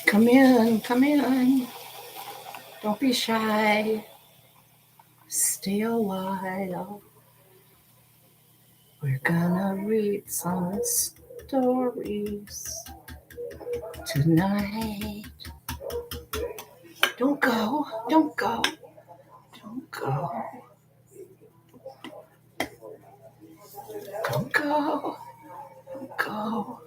Come in, come in. Don't be shy. Stay a while. We're gonna read some stories tonight. Don't go, don't go, don't go. Don't go, don't go.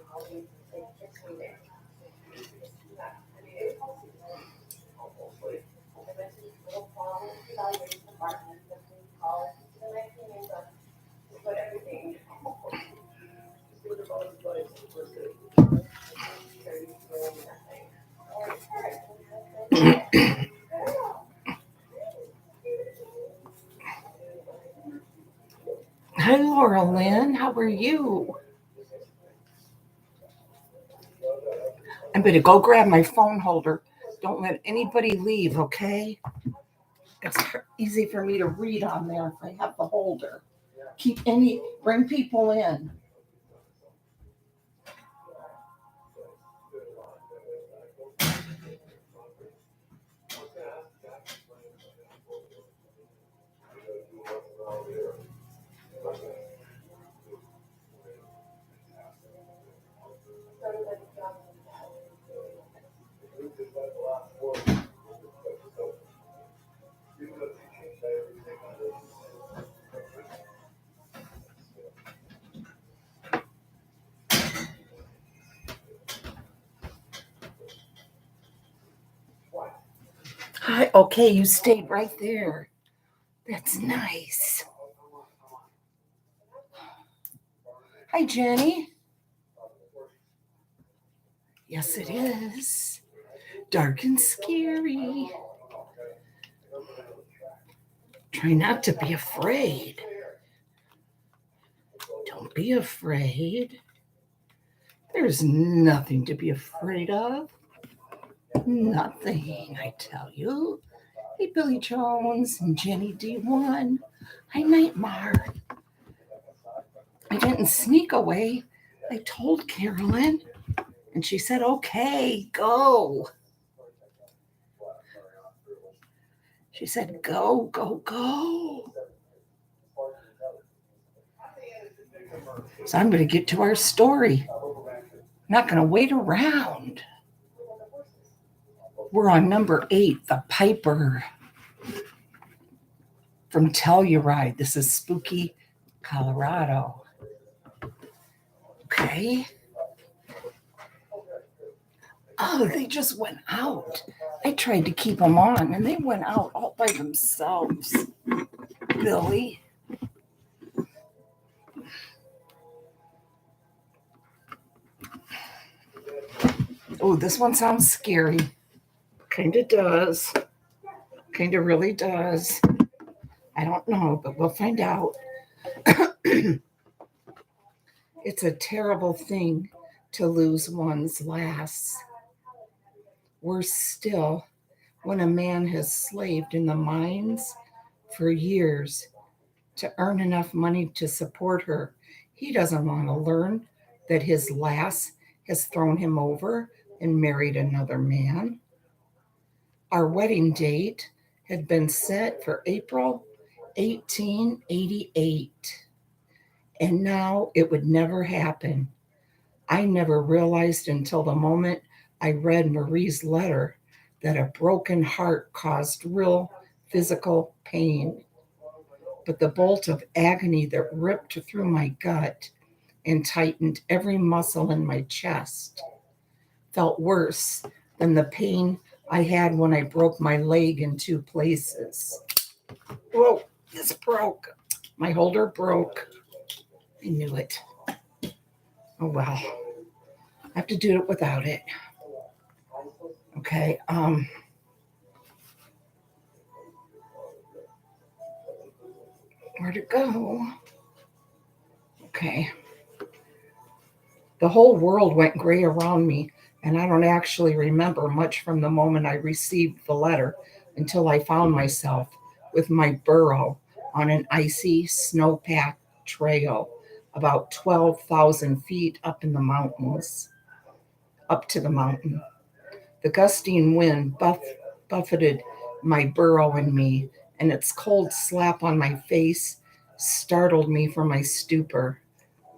Hi, Laura Lynn. How are you? I'm going to go grab my phone holder. Don't let anybody leave, okay? It's easy for me to read on there if I have the holder. Bring people in. Hi, okay, you stayed right there. That's nice. Hi, Jenny. Yes, it is. Dark and scary. Try not to be afraid. Don't be afraid. There's nothing to be afraid of. Nothing, I tell you. Hey, Billy Jones and Jenny D1. Hi, Nightmare. I didn't sneak away. I told Carolyn, and she said, okay, go. She said, go, go, go. So I'm going to get to our story. I'm not going to wait around. We're on number 8, The Piper from Telluride. This is spooky Colorado. Okay. Oh, they just went out. I tried to keep them on, and they went out all by themselves. Billy. Oh, this one sounds scary. Kind of does. Kind of really does. I don't know, but we'll find out. It's a terrible thing to lose one's last. Worse still, when a man has slaved in the mines for years to earn enough money to support her, he doesn't want to learn that his lass has thrown him over and married another man. Our wedding date had been set for April 1888, and now it would never happen. I never realized until the moment I read Marie's letter that a broken heart caused real physical pain. But the bolt of agony that ripped through my gut and tightened every muscle in my chest felt worse than the pain I had when I broke my leg in 2 places. Whoa, this broke. My holder broke. I knew it. Oh well. I have to do it without it. Okay. Where'd it go? Okay. The whole world went gray around me, and I don't actually remember much from the moment I received the letter until I found myself with my burro on an icy, snow packed trail about 12,000 feet up in the mountains, up to the mountain. The gusting wind buffeted my burro and me, and its cold slap on my face startled me from my stupor.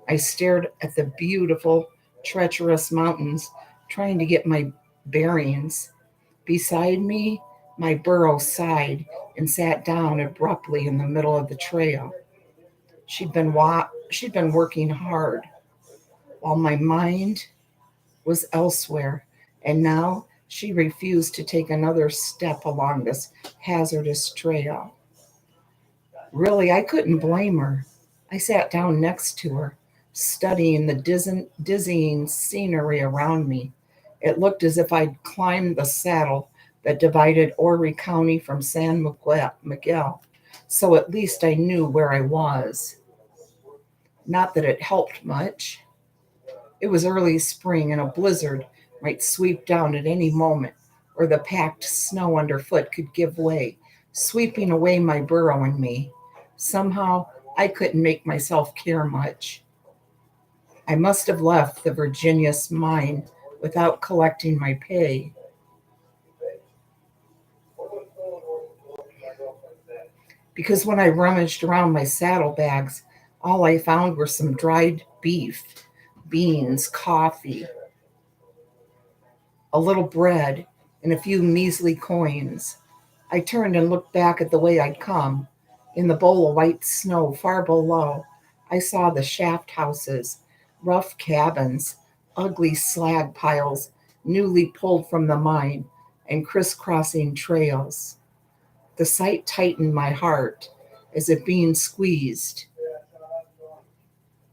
I stared at the beautiful, treacherous mountains, trying to get my bearings. Beside me, my burro sighed and sat down abruptly in the middle of the trail. She'd been working hard while my mind was elsewhere, and now she refused to take another step along this hazardous trail. Really, I couldn't blame her. I sat down next to her, studying the dizzying scenery around me. It looked as if I'd climbed the saddle that divided Horry County from Miguel, so at least I knew where I was. Not that it helped much. It was early spring, and a blizzard might sweep down at any moment, or the packed snow underfoot could give way, sweeping away my burro and me. Somehow, I couldn't make myself care much. I must have left the Virginia's mine without collecting my pay, because when I rummaged around my saddlebags, all I found were some dried beef, beans, coffee, a little bread, and a few measly coins. I turned and looked back at the way I'd come. In the bowl of white snow far below, I saw the shaft houses, rough cabins, ugly slag piles newly pulled from the mine, and crisscrossing trails. The sight tightened my heart as if being squeezed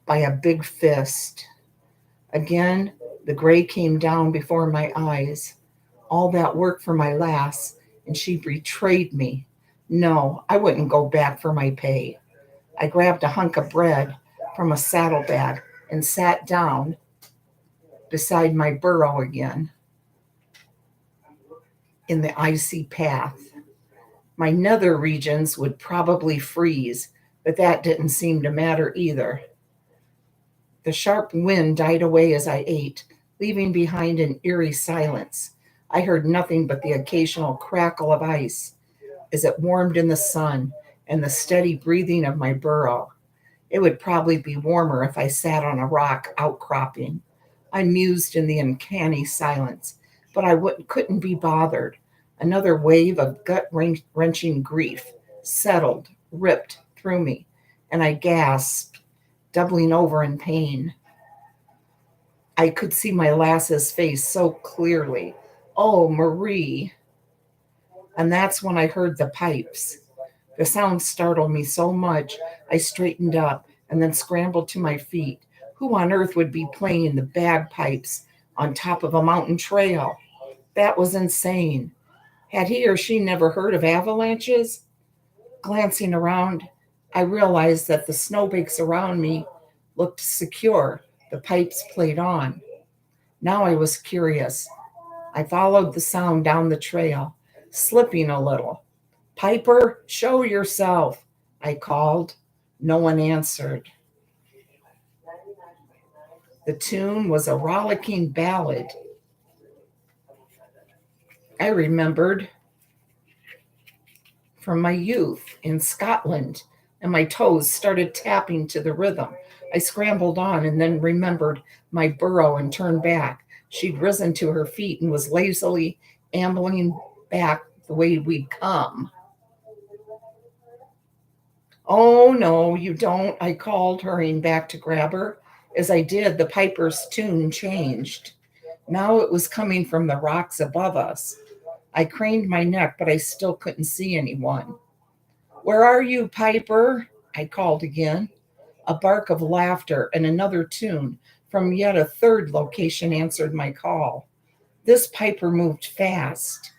by a big fist. Again, the gray came down before my eyes. All that work for my lass, and she betrayed me. No, I wouldn't go back for my pay. I grabbed a hunk of bread from a saddlebag and sat down beside my burro again in the icy path. My nether regions would probably freeze, but that didn't seem to matter either. The sharp wind died away as I ate, leaving behind an eerie silence. I heard nothing but the occasional crackle of ice as it warmed in the sun and the steady breathing of my burro. It would probably be warmer if I sat on a rock outcropping. I mused in the uncanny silence, but couldn't be bothered. Another wave of gut-wrenching grief settled, ripped through me, and I gasped, doubling over in pain. I could see my lass's face so clearly. Oh, Marie. And that's when I heard the pipes. The sound startled me so much, I straightened up and then scrambled to my feet. Who on earth would be playing the bagpipes on top of a mountain trail? That was insane. Had he or she never heard of avalanches? Glancing around, I realized that the snowbanks around me looked secure. The pipes played on. Now I was curious. I followed the sound down the trail, slipping a little. Piper, show yourself, I called. No one answered. The tune was a rollicking ballad I remembered from my youth in Scotland, and my toes started tapping to the rhythm. I scrambled on and then remembered my burro and turned back. She'd risen to her feet and was lazily ambling back the way we'd come. Oh, no, you don't, I called, hurrying back to grab her. As I did, the piper's tune changed. Now it was coming from the rocks above us. I craned my neck, but I still couldn't see anyone. Where are you, Piper? I called again. A bark of laughter and another tune from yet a third location answered my call. This Piper moved fast.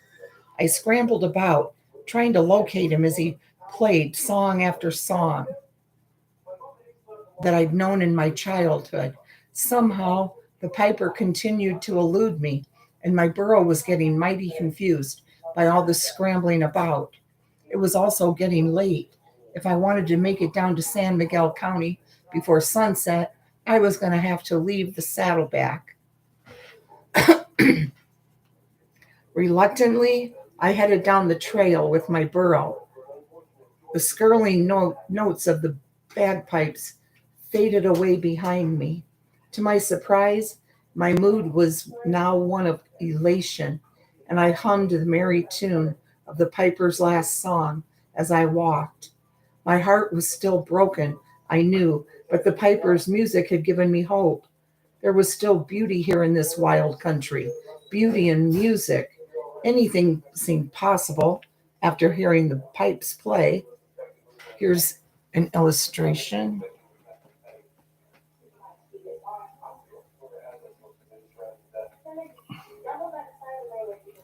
I scrambled about, trying to locate him as he played song after song. that I'd known in my childhood. Somehow, the piper continued to elude me, and my burro was getting mighty confused by all the scrambling about. It was also getting late. If I wanted to make it down to San Miguel County before sunset, I was going to have to leave the Saddleback. Reluctantly, I headed down the trail with my burro. The skirling notes of the bagpipes faded away behind me. To my surprise, my mood was now one of elation, and I hummed the merry tune of the piper's last song as I walked. My heart was still broken, I knew, but the piper's music had given me hope. There was still beauty here in this wild country, beauty in music. Anything seemed possible after hearing the pipes play. Here's an illustration.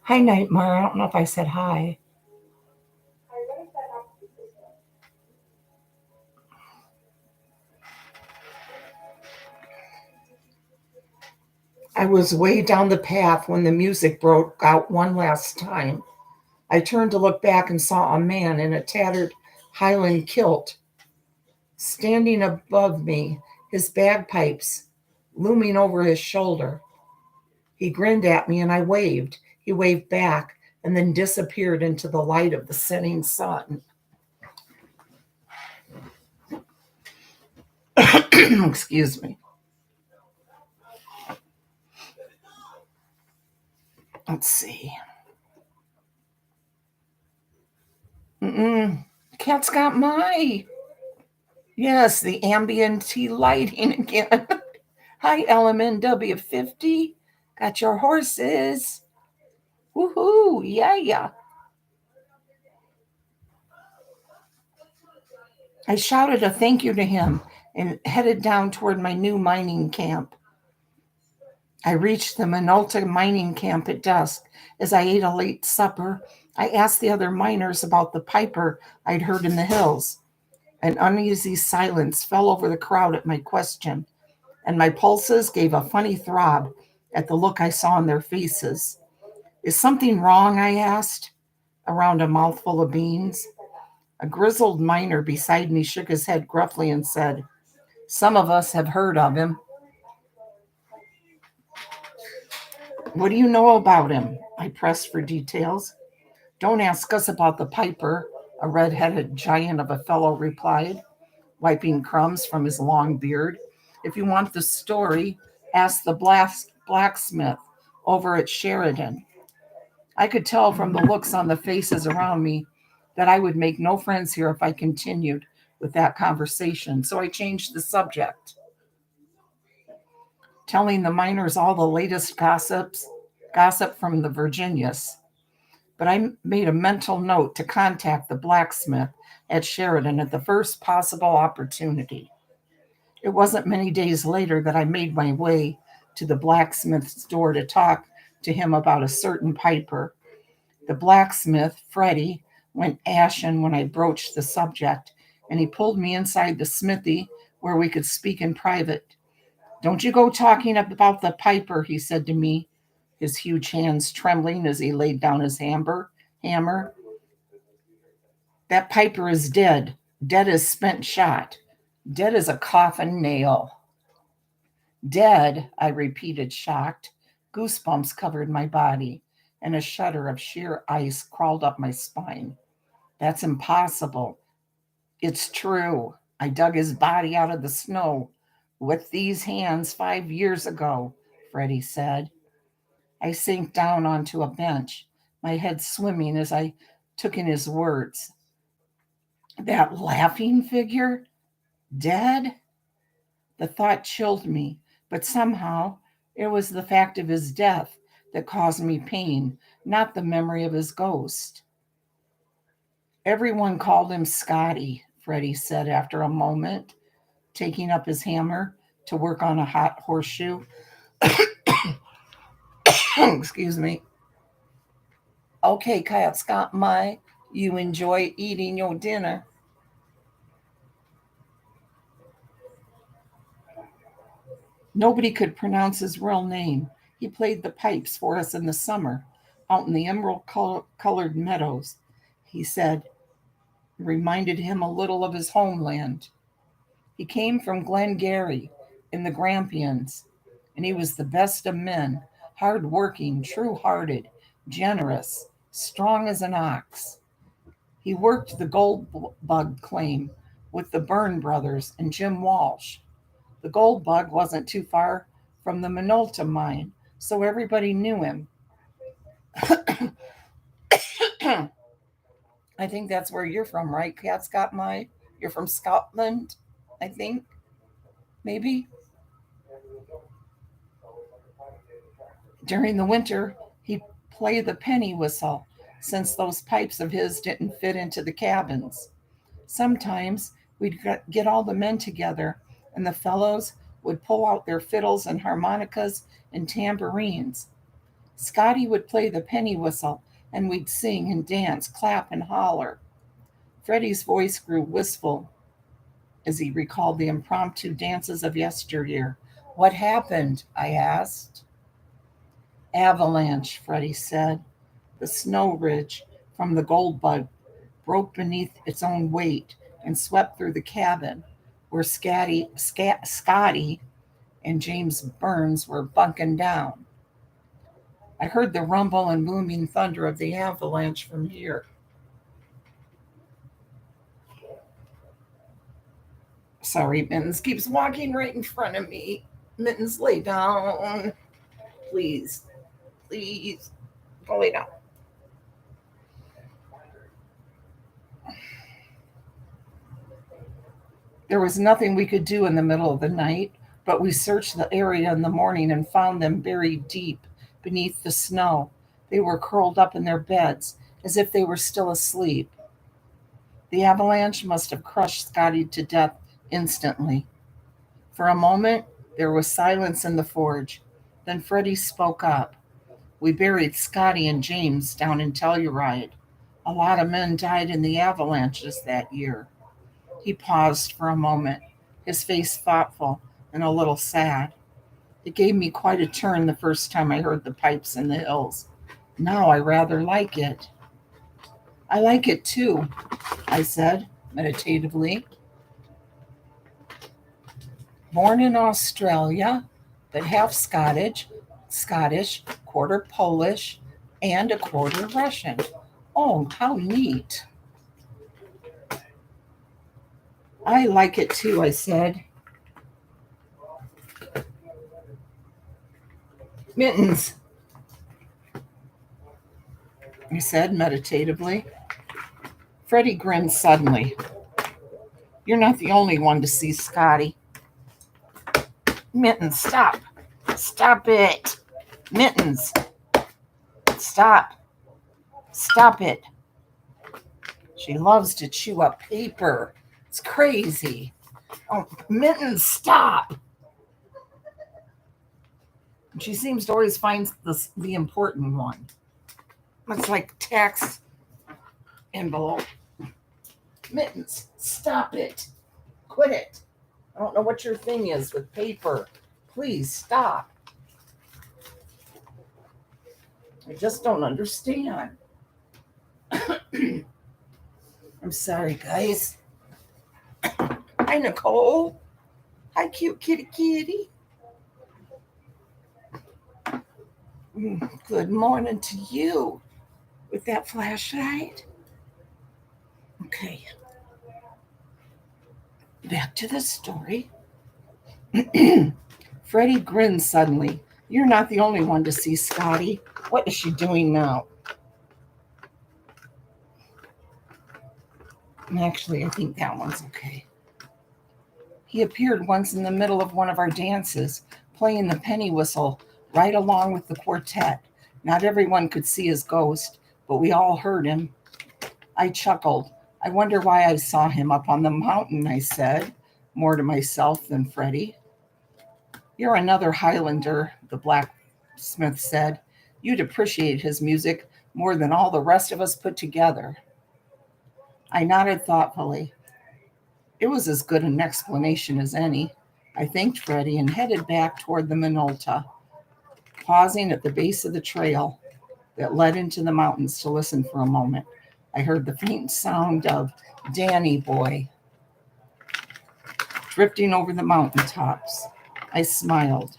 Hi, Nightmare. I don't know if I said hi. I was way down the path when the music broke out one last time. I turned to look back and saw a man in a tattered Highland kilt standing above me, his bagpipes looming over his shoulder. He grinned at me and I waved. He waved back and then disappeared into the light of the setting sun. Excuse me. Let's see. Mm-mm. Cat's got my. Yes, the ambient lighting again. Hi, LMNW50. Got your horses. Woohoo. Yeah, yeah. I shouted a thank you to him and headed down toward my new mining camp. I reached the Minolta mining camp at dusk. As I ate a late supper, I asked the other miners about the piper I'd heard in the hills. An uneasy silence fell over the crowd at my question, and my pulses gave a funny throb at the look I saw in their faces. Is something wrong? I asked, around a mouthful of beans. A grizzled miner beside me shook his head gruffly and said, some of us have heard of him. What do you know about him? I pressed for details. Don't ask us about the piper, a red-headed giant of a fellow replied, wiping crumbs from his long beard. If you want the story, ask the blacksmith over at Sheridan. I could tell from the looks on the faces around me that I would make no friends here if I continued with that conversation, so I changed the subject, telling the miners all the latest gossip from the Virginias. But I made a mental note to contact the blacksmith at Sheridan at the first possible opportunity. It wasn't many days later that I made my way to the blacksmith's door to talk to him about a certain piper. The blacksmith, Freddie, went ashen when I broached the subject, and he pulled me inside the smithy where we could speak in private. Don't you go talking about the piper, he said to me, his huge hands trembling as he laid down his hammer. That piper is dead, dead as spent shot, dead as a coffin nail. Dead, I repeated, shocked. Goosebumps covered my body, and a shudder of sheer ice crawled up my spine. That's impossible. It's true. I dug his body out of the snow with these hands 5 years ago, Freddie said. I sank down onto a bench, my head swimming as I took in his words. That laughing figure? Dead? The thought chilled me, but somehow it was the fact of his death that caused me pain, not the memory of his ghost. Everyone called him Scotty, Freddie said after a moment, taking up his hammer to work on a hot horseshoe. Excuse me. Okay, Kyle Scott, you enjoy eating your dinner. Nobody could pronounce his real name. He played the pipes for us in the summer, out in the emerald colored meadows. He said, reminded him a little of his homeland. He came from Glengarry in the Grampians, and he was the best of men, hard-working, true-hearted, generous, strong as an ox. He worked the gold bug claim with the Byrne brothers and Jim Walsh. The gold bug wasn't too far from the Minolta mine, so everybody knew him. I think that's where you're from, right? You're from Scotland, I think, maybe. During the winter, he'd play the penny whistle, since those pipes of his didn't fit into the cabins. Sometimes we'd get all the men together, and the fellows would pull out their fiddles and harmonicas and tambourines. Scotty would play the penny whistle, and we'd sing and dance, clap and holler. Freddie's voice grew wistful as he recalled the impromptu dances of yesteryear. What happened? I asked. Avalanche, Freddie said. The snow ridge from the gold bug broke beneath its own weight and swept through the cabin where Scotty and James Burns were bunking down. I heard the rumble and booming thunder of the avalanche from here. Sorry, Mittens keeps walking right in front of me. Mittens, lay down. Please. Please. Go lay down. There was nothing we could do in the middle of the night, but we searched the area in the morning and found them buried deep beneath the snow. They were curled up in their beds, as if they were still asleep. The avalanche must have crushed Scotty to death instantly. For a moment, there was silence in the forge. Then Freddie spoke up. We buried Scotty and James down in Telluride. A lot of men died in the avalanches that year. He paused for a moment, his face thoughtful and a little sad. It gave me quite a turn the first time I heard the pipes in the hills. Now I rather like it. I like it too, I said meditatively. Born in Australia, but half Scottish, quarter Polish, and a quarter Russian. Oh, how neat. I like it too, I said. Mittens, I said meditatively. Freddie grinned suddenly. You're not the only one to see Scotty. Mittens, stop. Stop it. Mittens, stop. Stop it. She loves to chew up paper. It's crazy. Oh, Mittens, stop. She seems to always find the important one. It's like tax envelope. Mittens, stop it. Quit it. I don't know what your thing is with paper. Please stop. I just don't understand. I'm sorry, guys. Hi, Nicole. Hi, cute kitty kitty. Good morning to you with that flashlight. Okay. Back to the story. Freddie grinned suddenly. You're not the only one to see Scotty. What is she doing now? Actually, I think that one's okay. He appeared once in the middle of one of our dances, playing the penny whistle right along with the quartet. Not everyone could see his ghost, but we all heard him. I chuckled. I wonder why I saw him up on the mountain, I said, more to myself than Freddie. You're another Highlander, the blacksmith said. You'd appreciate his music more than all the rest of us put together. I nodded thoughtfully. It was as good an explanation as any. I thanked Freddie and headed back toward the Minolta, pausing at the base of the trail that led into the mountains to listen for a moment. I heard the faint sound of Danny Boy drifting over the mountaintops. I smiled.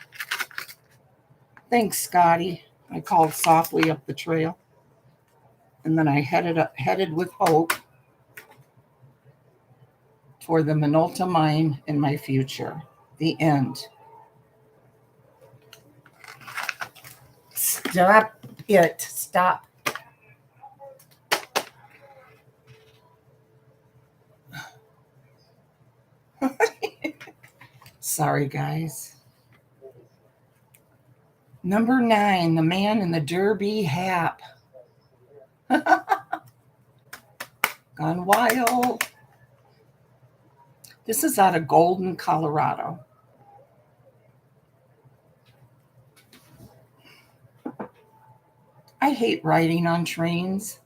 Thanks, Scotty, I called softly up the trail, and then I headed with hope toward the Minolta mine in my future. The end. Stop it. Stop. Sorry, guys. Number 9, The Man in the Derby Hat. Gone wild. This is out of Golden, Colorado. I hate riding on trains.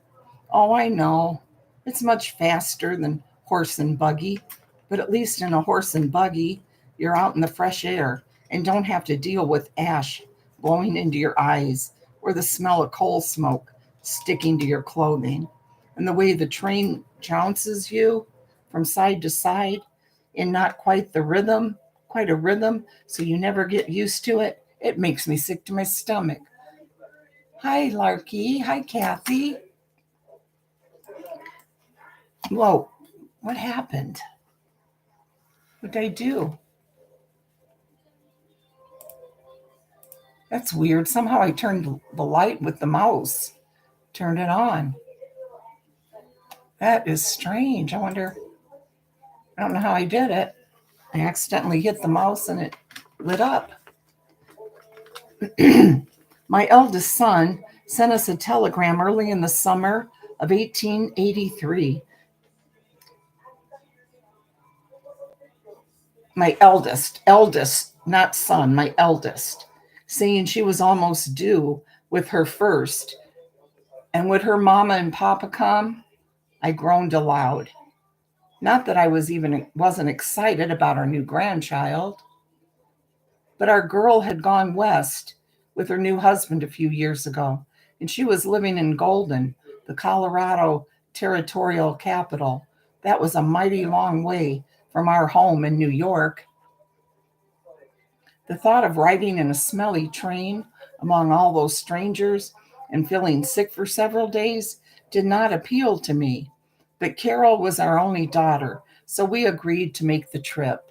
Oh, I know. It's much faster than horse and buggy, but at least in a horse and buggy, you're out in the fresh air and don't have to deal with ash blowing into your eyes or the smell of coal smoke sticking to your clothing. And the way the train jounces you from side to side in not quite a rhythm, so you never get used to it, it makes me sick to my stomach. Hi, Larky. Hi, Kathy. Whoa, what happened? What did I do? That's weird. Somehow I turned the light with the mouse, turned it on. That is strange. I don't know how I did it. I accidentally hit the mouse and it lit up. My eldest son sent us a telegram early in the summer of 1883. My eldest, not son, my eldest, saying she was almost due with her first. And would her mama and papa come? I groaned aloud. Not that I wasn't excited about our new grandchild, but our girl had gone west with her new husband a few years ago, and she was living in Golden, the Colorado territorial capital. That was a mighty long way from our home in New York. The thought of riding in a smelly train among all those strangers and feeling sick for several days did not appeal to me. But Carol was our only daughter, so we agreed to make the trip.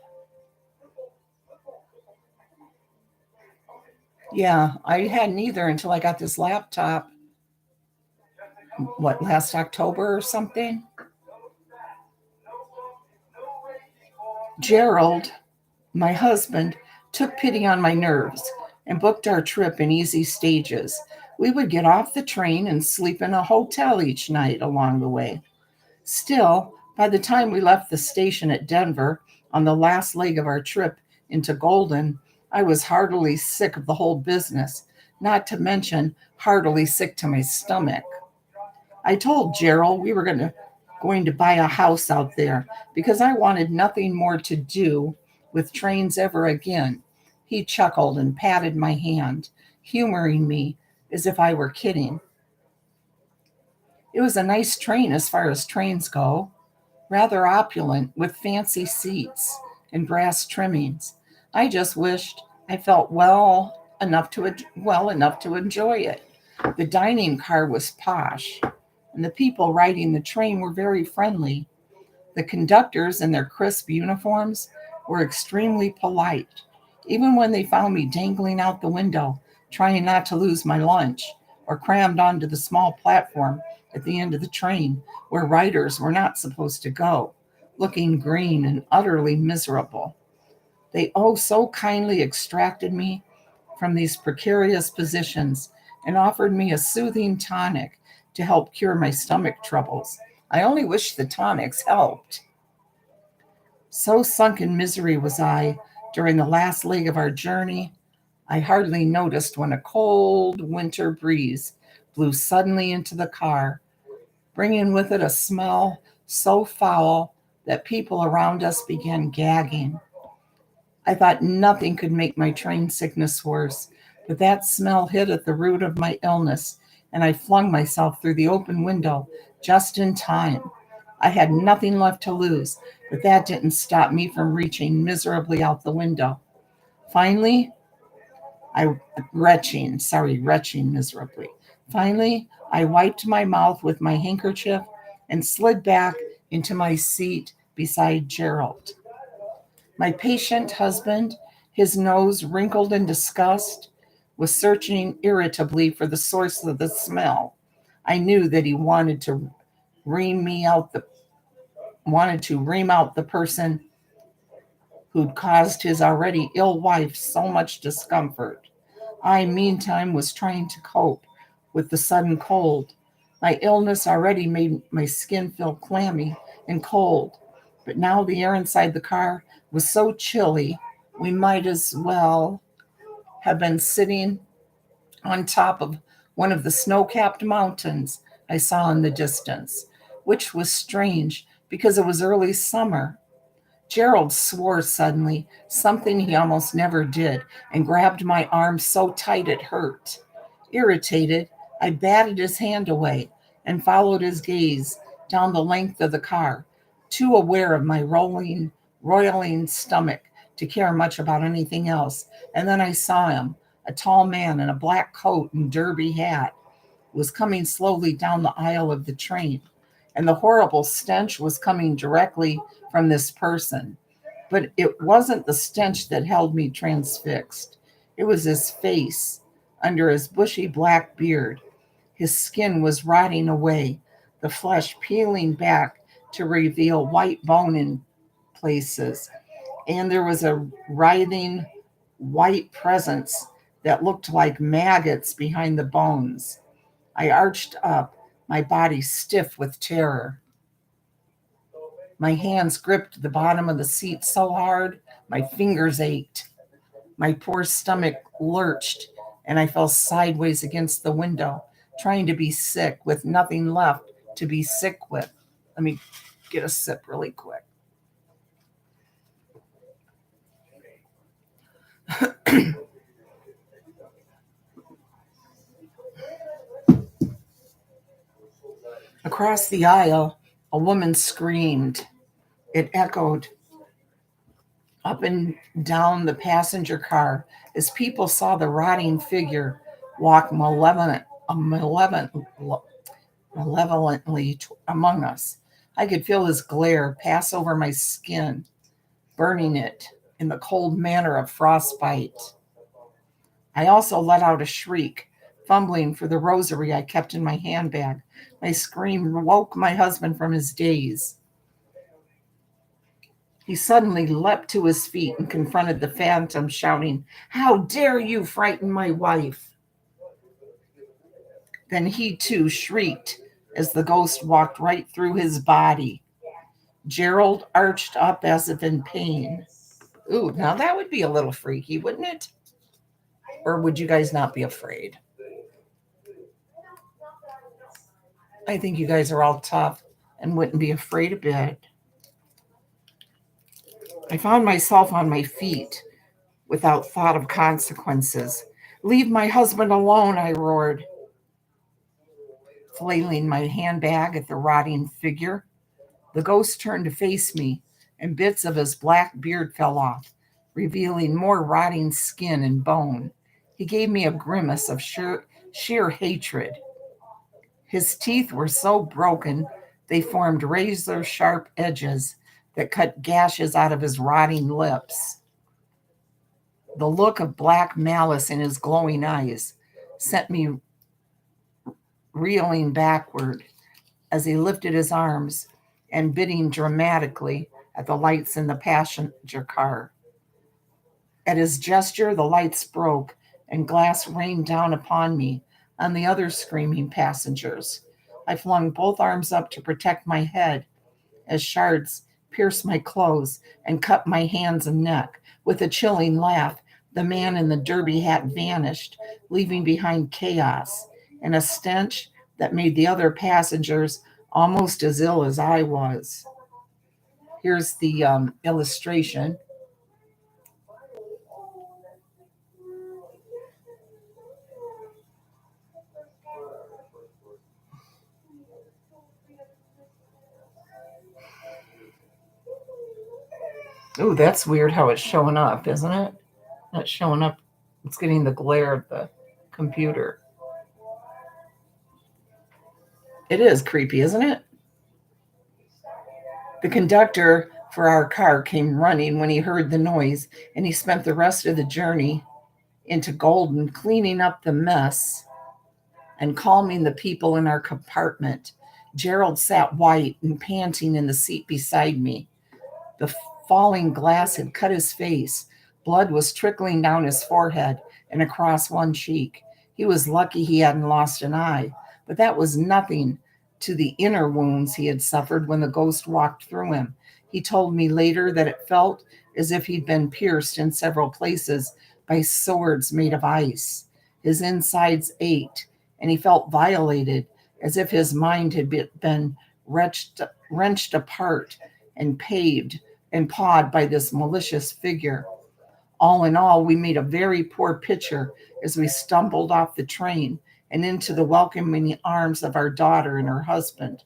Yeah, I hadn't either until I got this laptop, last October or something? Gerald, my husband, took pity on my nerves and booked our trip in easy stages. We would get off the train and sleep in a hotel each night along the way. Still, by the time we left the station at Denver on the last leg of our trip into Golden, I was heartily sick of the whole business, not to mention heartily sick to my stomach. I told Gerald we were going to buy a house out there because I wanted nothing more to do with trains ever again. He chuckled and patted my hand, humoring me as if I were kidding. It was a nice train as far as trains go, rather opulent with fancy seats and brass trimmings. I just wished I felt well enough to enjoy it. The dining car was posh, and the people riding the train were very friendly. The conductors in their crisp uniforms were extremely polite, even when they found me dangling out the window, trying not to lose my lunch, or crammed onto the small platform at the end of the train where riders were not supposed to go, looking green and utterly miserable. They so kindly extracted me from these precarious positions and offered me a soothing tonic to help cure my stomach troubles. I only wish the tonics helped. So sunk in misery was I during the last leg of our journey, I hardly noticed when a cold winter breeze blew suddenly into the car, bringing with it a smell so foul that people around us began gagging. I thought nothing could make my train sickness worse, but that smell hit at the root of my illness, and I flung myself through the open window just in time. I had nothing left to lose, but that didn't stop me from reaching miserably out the window. Finally, I retching miserably. Finally, I wiped my mouth with my handkerchief and slid back into my seat beside Gerald. My patient husband, his nose wrinkled in disgust, was searching irritably for the source of the smell. I knew that he ream me out the wanted to ream out the person who'd caused his already ill wife so much discomfort. I, meantime, was trying to cope with the sudden cold. My illness already made my skin feel clammy and cold, but now the air inside the car was so chilly, we might as well have been sitting on top of one of the snow capped mountains I saw in the distance, which was strange because it was early summer. Gerald swore suddenly, something he almost never did, and grabbed my arm so tight it hurt. Irritated, I batted his hand away and followed his gaze down the length of the car, too aware of my roiling stomach to care much about anything else. And then I saw him, a tall man in a black coat and derby hat, was coming slowly down the aisle of the train, and the horrible stench was coming directly from this person. But it wasn't the stench that held me transfixed. It was his face under his bushy black beard. His skin was rotting away, the flesh peeling back to reveal white bone in places, and there was a writhing white presence that looked like maggots behind the bones. I arched up, my body stiff with terror. My hands gripped the bottom of the seat so hard, my fingers ached. My poor stomach lurched, and I fell sideways against the window, trying to be sick with nothing left to be sick with. Let me get a sip really quick. Across the aisle, a woman screamed. It echoed up and down the passenger car as people saw the rotting figure walk malevolently among us. I could feel his glare pass over my skin, burning it in the cold manner of frostbite. I also let out a shriek, fumbling for the rosary I kept in my handbag. My scream woke my husband from his daze. He suddenly leapt to his feet and confronted the phantom, shouting, "How dare you frighten my wife?" Then he too shrieked as the ghost walked right through his body. Gerald arched up as if in pain. Ooh, now that would be a little freaky, wouldn't it? Or would you guys not be afraid? I think you guys are all tough and wouldn't be afraid a bit. I found myself on my feet without thought of consequences. "Leave my husband alone," I roared, flailing my handbag at the rotting figure. The ghost turned to face me, and bits of his black beard fell off, revealing more rotting skin and bone. He gave me a grimace of sheer hatred. His teeth were so broken they formed razor sharp edges that cut gashes out of his rotting lips. The look of black malice in his glowing eyes sent me reeling backward as he lifted his arms and bidding dramatically at the lights in the passenger car. At his gesture, the lights broke and glass rained down upon me and the other screaming passengers. I flung both arms up to protect my head as shards pierced my clothes and cut my hands and neck. With a chilling laugh, the man in the derby hat vanished, leaving behind chaos and a stench that made the other passengers almost as ill as I was. Here's the illustration. Ooh, that's weird how it's showing up, isn't it? Not showing up. It's getting the glare of the computer. It is creepy, isn't it? The conductor for our car came running when he heard the noise, and he spent the rest of the journey into Golden cleaning up the mess and calming the people in our compartment. Gerald sat white and panting in the seat beside me. The falling glass had cut his face. Blood was trickling down his forehead and across one cheek. He was lucky he hadn't lost an eye, but that was nothing to the inner wounds he had suffered when the ghost walked through him. He told me later that it felt as if he'd been pierced in several places by swords made of ice. His insides ached, and he felt violated, as if his mind had been wrenched apart and pawed by this malicious figure. All in all, we made a very poor picture as we stumbled off the train and into the welcoming arms of our daughter and her husband.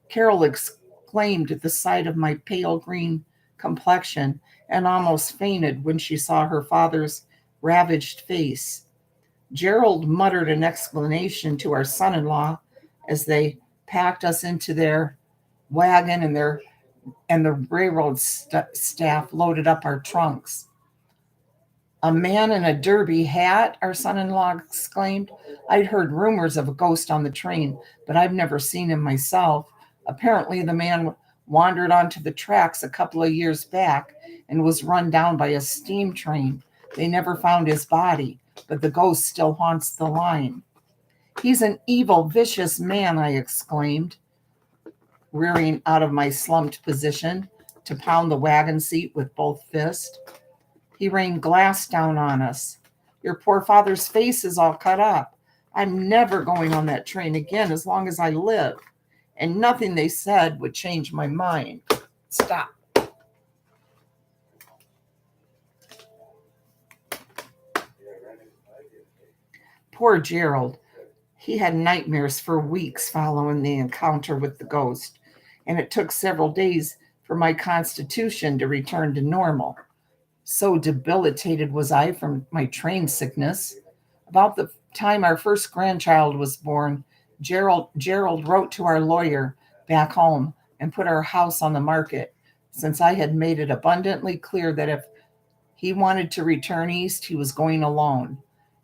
Carol exclaimed at the sight of my pale green complexion and almost fainted when she saw her father's ravaged face. Gerald muttered an explanation to our son in law as they packed us into their wagon and the railroad staff loaded up our trunks. A man in a derby hat, our son in law exclaimed. I'd heard rumors of a ghost on the train, but I've never seen him myself. Apparently, the man wandered onto the tracks a couple of years back and was run down by a steam train. They never found his body, but the ghost still haunts the line. He's an evil, vicious man, I exclaimed, rearing out of my slumped position to pound the wagon seat with both fists. He rained glass down on us. Your poor father's face is all cut up. I'm never going on that train again as long as I live. And nothing they said would change my mind. Stop. Poor Gerald. He had nightmares for weeks following the encounter with the ghost, and it took several days for my constitution to return to normal. So debilitated was I from my train sickness. About the time our first grandchild was born, Gerald wrote to our lawyer back home and put our house on the market, since I had made it abundantly clear that if he wanted to return east, he was going alone.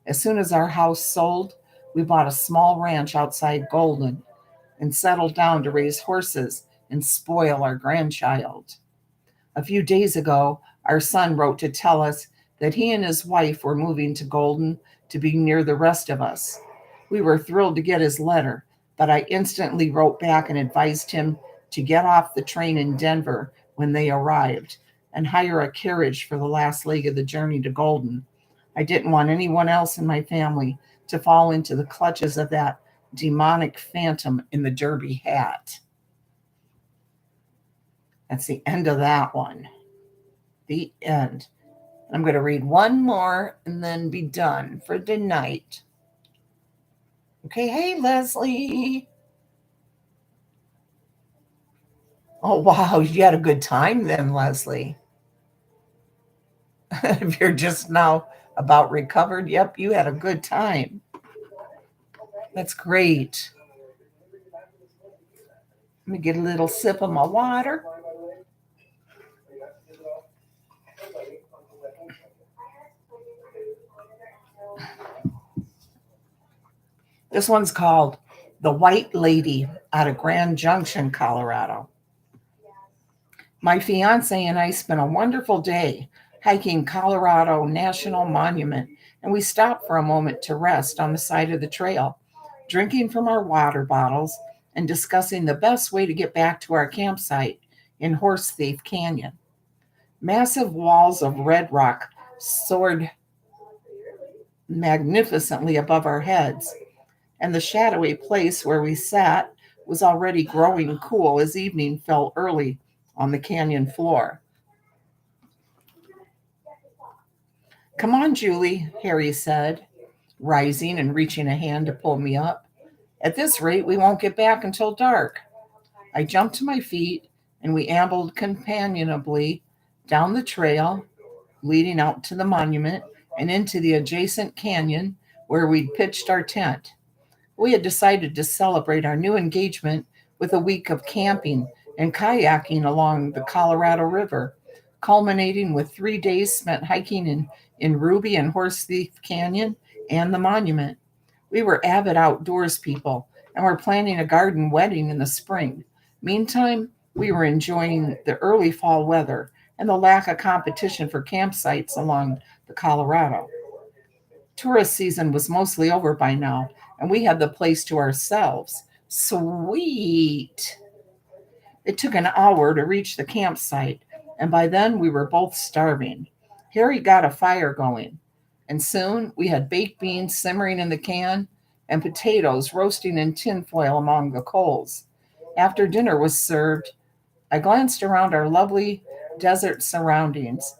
As soon as our house sold, we bought a small ranch outside Golden and settled down to raise horses and spoil our grandchild. A few days ago, our son wrote to tell us that he and his wife were moving to Golden to be near the rest of us. We were thrilled to get his letter, but I instantly wrote back and advised him to get off the train in Denver when they arrived and hire a carriage for the last leg of the journey to Golden. I didn't want anyone else in my family to fall into the clutches of that demonic phantom in the derby hat. That's the end of that one. The end. I'm going to read one more and then be done for tonight. Okay, hey, Leslie. Oh, wow, you had a good time then, Leslie. If you're just now about recovered, yep, you had a good time. That's great. Let me get a little sip of my water. This one's called The White Lady out of Grand Junction, Colorado. My fiance and I spent a wonderful day hiking Colorado National Monument, and we stopped for a moment to rest on the side of the trail, drinking from our water bottles and discussing the best way to get back to our campsite in Horse Thief Canyon. Massive walls of red rock soared magnificently above our heads, and the shadowy place where we sat was already growing cool as evening fell early on the canyon floor. Come on, Julie, Harry said, rising and reaching a hand to pull me up. At this rate, we won't get back until dark. I jumped to my feet and we ambled companionably Down the trail leading out to the monument and into the adjacent canyon where we'd pitched our tent. We had decided to celebrate our new engagement with a week of camping and kayaking along the Colorado River, culminating with 3 days spent hiking in Ruby and Horse Thief Canyon and the monument. We were avid outdoors people and were planning a garden wedding in the spring. Meantime, we were enjoying the early fall weather and the lack of competition for campsites along the Colorado. Tourist season was mostly over by now, and we had the place to ourselves. Sweet! It took an hour to reach the campsite, and by then we were both starving. Harry got a fire going, and soon we had baked beans simmering in the can and potatoes roasting in tinfoil among the coals. After dinner was served, I glanced around our lovely desert surroundings,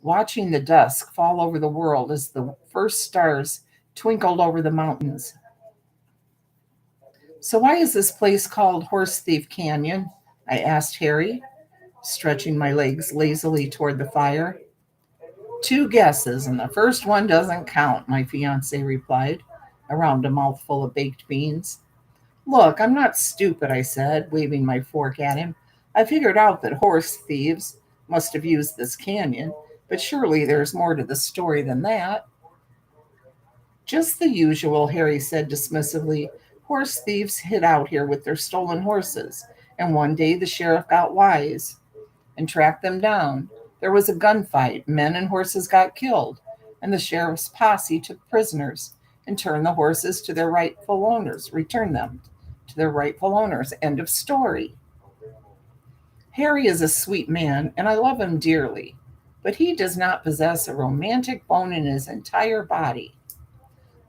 watching the dusk fall over the world as the first stars twinkled over the mountains. So, why is this place called Horse Thief Canyon? I asked Harry, stretching my legs lazily toward the fire. Two guesses, and the first one doesn't count, my fiance replied, around a mouthful of baked beans. Look, I'm not stupid, I said, waving my fork at him. I figured out that horse thieves must have used this canyon, but surely there's more to the story than that. Just the usual, Harry said dismissively. Horse thieves hid out here with their stolen horses, and one day the sheriff got wise and tracked them down. There was a gunfight, men and horses got killed, and the sheriff's posse took prisoners and turned the horses to their rightful owners, returned them to their rightful owners. End of story. Harry is a sweet man, and I love him dearly, but he does not possess a romantic bone in his entire body.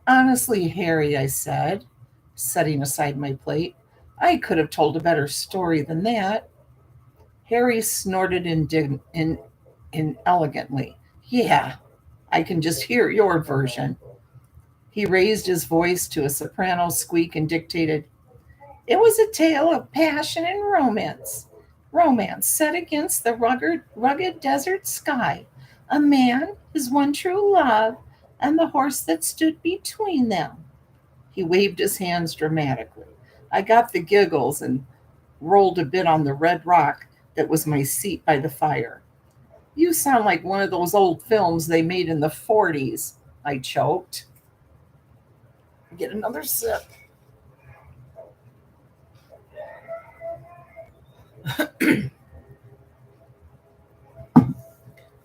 Honestly, Harry, I said, setting aside my plate, I could have told a better story than that. Harry snorted inelegantly. Yeah, I can just hear your version. He raised his voice to a soprano squeak and dictated, It was a tale of passion and romance. Romance set against the rugged desert sky. A man, his one true love, and the horse that stood between them. He waved his hands dramatically. I got the giggles and rolled a bit on the red rock that was my seat by the fire. You sound like one of those old films they made in the 40s, I choked. Get another sip.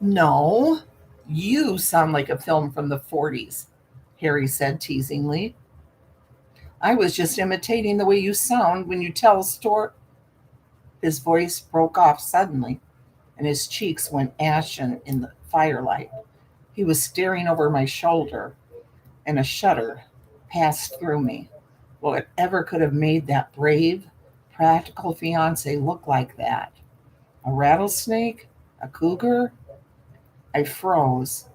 No, you sound like a film from the 40s, Harry said teasingly. I was just imitating the way you sound when you tell a story. His voice broke off suddenly, and his cheeks went ashen in the firelight. He was staring over my shoulder, and a shudder passed through me. Whatever could have made that brave, practical fiance look like that? A rattlesnake? A cougar? I froze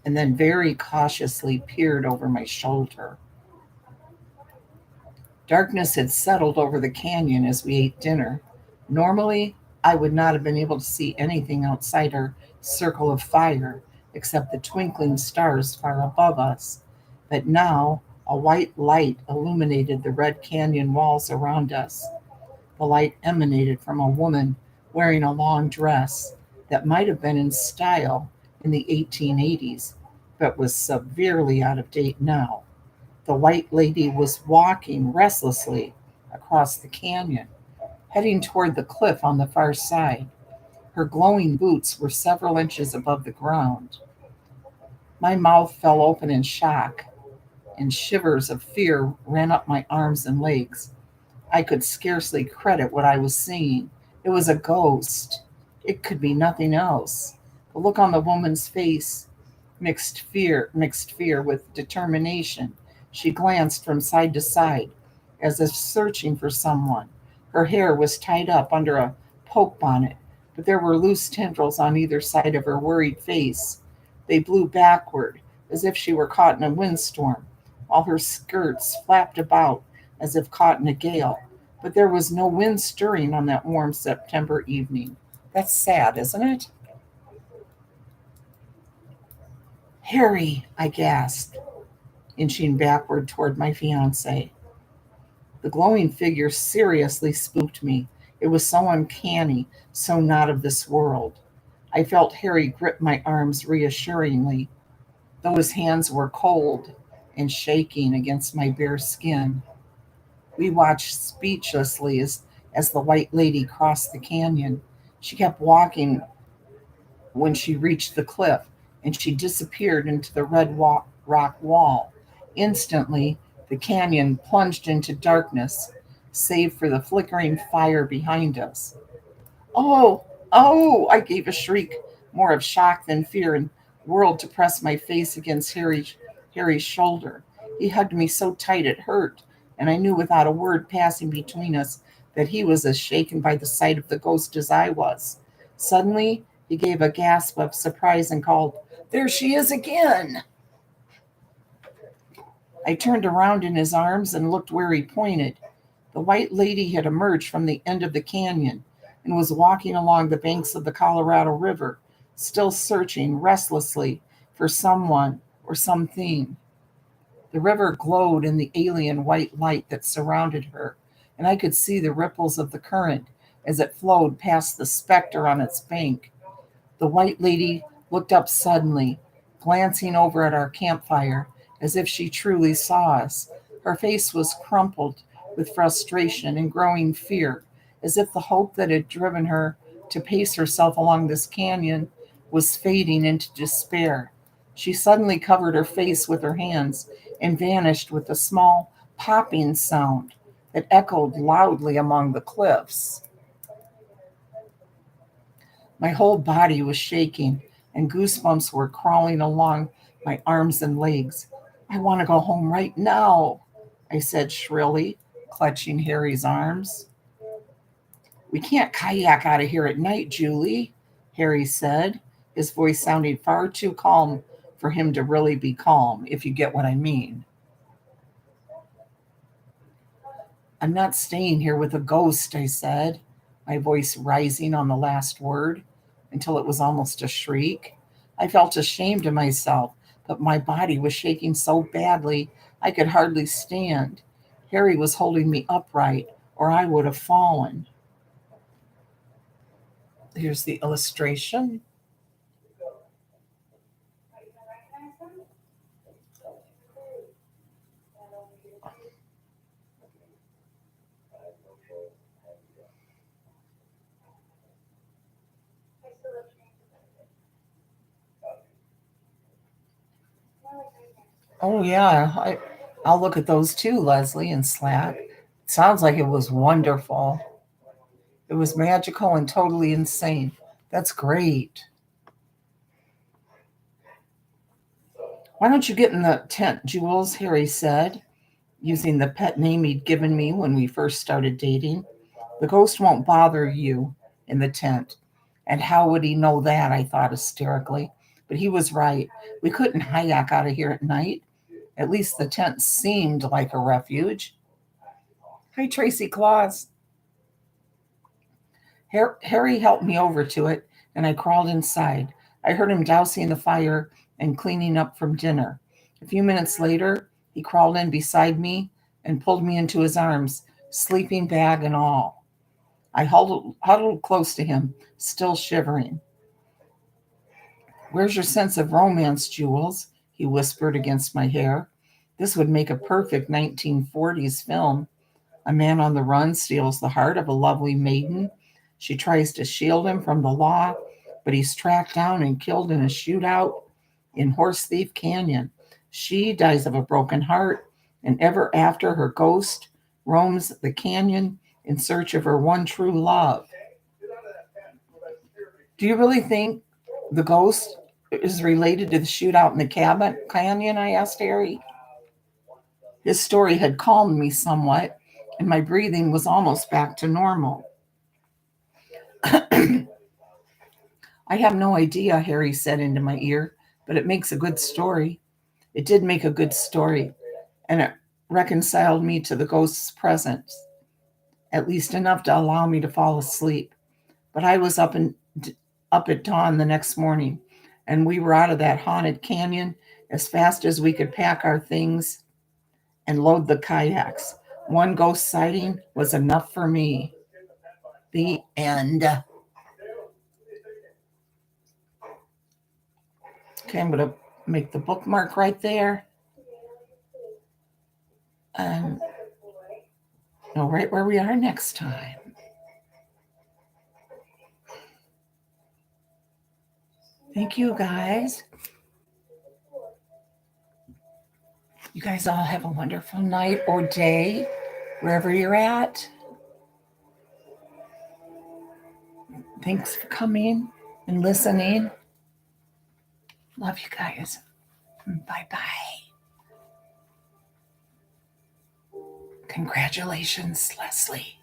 and then very cautiously peered over my shoulder. Darkness had settled over the canyon as we ate dinner. Normally, I would not have been able to see anything outside our circle of fire except the twinkling stars far above us. But now, a white light illuminated the red canyon walls around us. The light emanated from a woman wearing a long dress that might have been in style in the 1880s, but was severely out of date now. The white lady was walking restlessly across the canyon, heading toward the cliff on the far side. Her glowing boots were several inches above the ground. My mouth fell open in shock, and shivers of fear ran up my arms and legs. I could scarcely credit what I was seeing. It was a ghost. It could be nothing else. The look on the woman's face mixed fear with determination. She glanced from side to side, as if searching for someone. Her hair was tied up under a poke bonnet, but there were loose tendrils on either side of her worried face. They blew backward, as if she were caught in a windstorm, while her skirts flapped about as if caught in a gale. But there was no wind stirring on that warm September evening. That's sad, isn't it? Harry, I gasped, inching backward toward my fiance. The glowing figure seriously spooked me. It was so uncanny, so not of this world. I felt Harry grip my arms reassuringly, though his hands were cold and shaking against my bare skin. We watched speechlessly as the white lady crossed the canyon. She kept walking when she reached the cliff, and she disappeared into the red rock wall. Instantly, the canyon plunged into darkness, save for the flickering fire behind us. Oh, oh, I gave a shriek, more of shock than fear, and whirled to press my face against Harry's shoulder. He hugged me so tight it hurt, and I knew without a word passing between us that he was as shaken by the sight of the ghost as I was. Suddenly, he gave a gasp of surprise and called, "There she is again!" I turned around in his arms and looked where he pointed. The white lady had emerged from the end of the canyon and was walking along the banks of the Colorado River, still searching restlessly for someone or something. The river glowed in the alien white light that surrounded her, and I could see the ripples of the current as it flowed past the specter on its bank. The white lady looked up suddenly, glancing over at our campfire as if she truly saw us. Her face was crumpled with frustration and growing fear, as if the hope that had driven her to pace herself along this canyon was fading into despair. She suddenly covered her face with her hands and vanished with a small popping sound that echoed loudly among the cliffs. My whole body was shaking, and goosebumps were crawling along my arms and legs. "I want to go home right now," I said shrilly, clutching Harry's arms. "We can't kayak out of here at night, Julie," Harry said, his voice sounding far too calm for him to really be calm, if you get what I mean. "I'm not staying here with a ghost," I said, my voice rising on the last word until it was almost a shriek. I felt ashamed of myself, but my body was shaking so badly I could hardly stand. Harry was holding me upright, or I would have fallen. Here's the illustration. Oh, yeah. I'll look at those too, Leslie and Slack. Sounds like it was wonderful. It was magical and totally insane. That's great. "Why don't you get in the tent, Jules?" Harry said, using the pet name he'd given me when we first started dating. "The ghost won't bother you in the tent." And how would he know that? I thought hysterically. But he was right. We couldn't kayak out of here at night. At least the tent seemed like a refuge. "Hi, Tracy Claus." Harry helped me over to it, and I crawled inside. I heard him dousing the fire and cleaning up from dinner. A few minutes later, he crawled in beside me and pulled me into his arms, sleeping bag and all. I huddled close to him, still shivering. "Where's your sense of romance, Jules?" he whispered against my hair. "This would make a perfect 1940s film. A man on the run steals the heart of a lovely maiden. She tries to shield him from the law, but he's tracked down and killed in a shootout in Horse Thief Canyon. She dies of a broken heart, and ever after her ghost roams the canyon in search of her one true love." "Do you really think the ghost is related to the shootout in the cabin canyon?" I asked Harry. His story had calmed me somewhat, and my breathing was almost back to normal. "I have no idea," Harry said into my ear, "but it makes a good story." It did make a good story, and it reconciled me to the ghost's presence, at least enough to allow me to fall asleep. But I was up at dawn the next morning, and we were out of that haunted canyon as fast as we could pack our things and load the kayaks. One ghost sighting was enough for me. The end. Okay, I'm going to make the bookmark right there. And know right where we are next time. Thank you, guys. You guys all have a wonderful night or day, wherever you're at. Thanks for coming and listening. Love you guys. Bye-bye. Congratulations, Leslie.